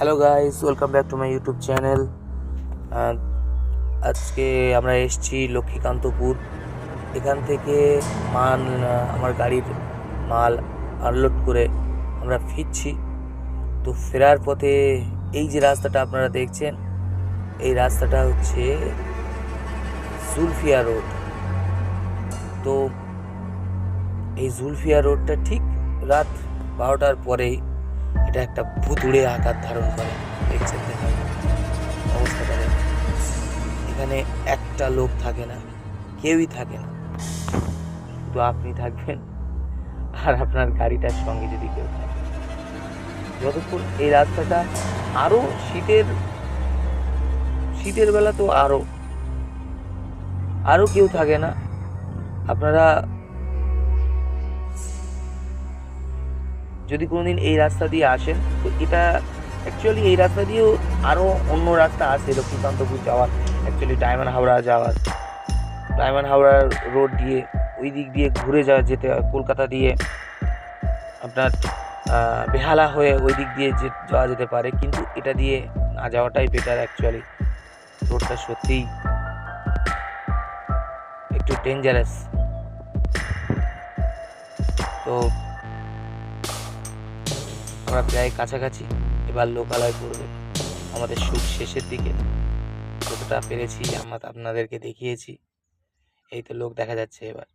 Hello guys, welcome back to my YouTube channel. আজকে আমরা এসেছি লক্ষ্মীকান্তপুর। এখান থেকে আমার গাড়ির মাল আনলোড করে আমরা ফিরছি। তো ফেরার পথে এই যে রাস্তাটা আপনারা দেখছেন, এই রাস্তাটা হচ্ছে জুলফিয়া রোড। তো এই জুলফিয়া রোডটা ঠিক রাত 12টার পরেই এটা একটা ভুতুড়ে আকার ধারণ করে। দেখছেন, দেখেন অবস্থাটা দেখেন। এখানে একটা লোক থাকে না, কেউই থাকে না, শুধু আপনি থাকবেন আর আপনার গাড়িটার সঙ্গে যদি কেউ থাকে। যতক্ষণ এই রাস্তাটা আরো শীতের বেলা তো আরো কেউ থাকে না। আপনারা যদি কোনোদিন এই রাস্তা দিয়ে আসেন, তো এটা অ্যাকচুয়ালি এই রাস্তা দিয়েও আরো অন্য রাস্তা আছে লক্ষ্মীকান্তপুর যাওয়ার, অ্যাকচুয়ালি ডায়মন্ড হাওড়া রোড দিয়ে ওই দিক দিয়ে ঘুরে যেতে হয় কলকাতা দিয়ে। আপনার বেহালা হয়ে ওই দিক দিয়ে যাওয়া যেতে পারে, কিন্তু এটা দিয়ে না যাওয়াটাই বেটার। অ্যাকচুয়ালি রোডটা সত্যিই একটু ডেঞ্জারাস। তো আমরা প্রায় কাছাকাছি, এবার লোকালয় পড়বে আমাদের শুট শেষের দিকে। যতটা পেরেছি আমরা আপনাদেরকে দেখিয়েছি। এই তো লোক দেখা যাচ্ছে এবার।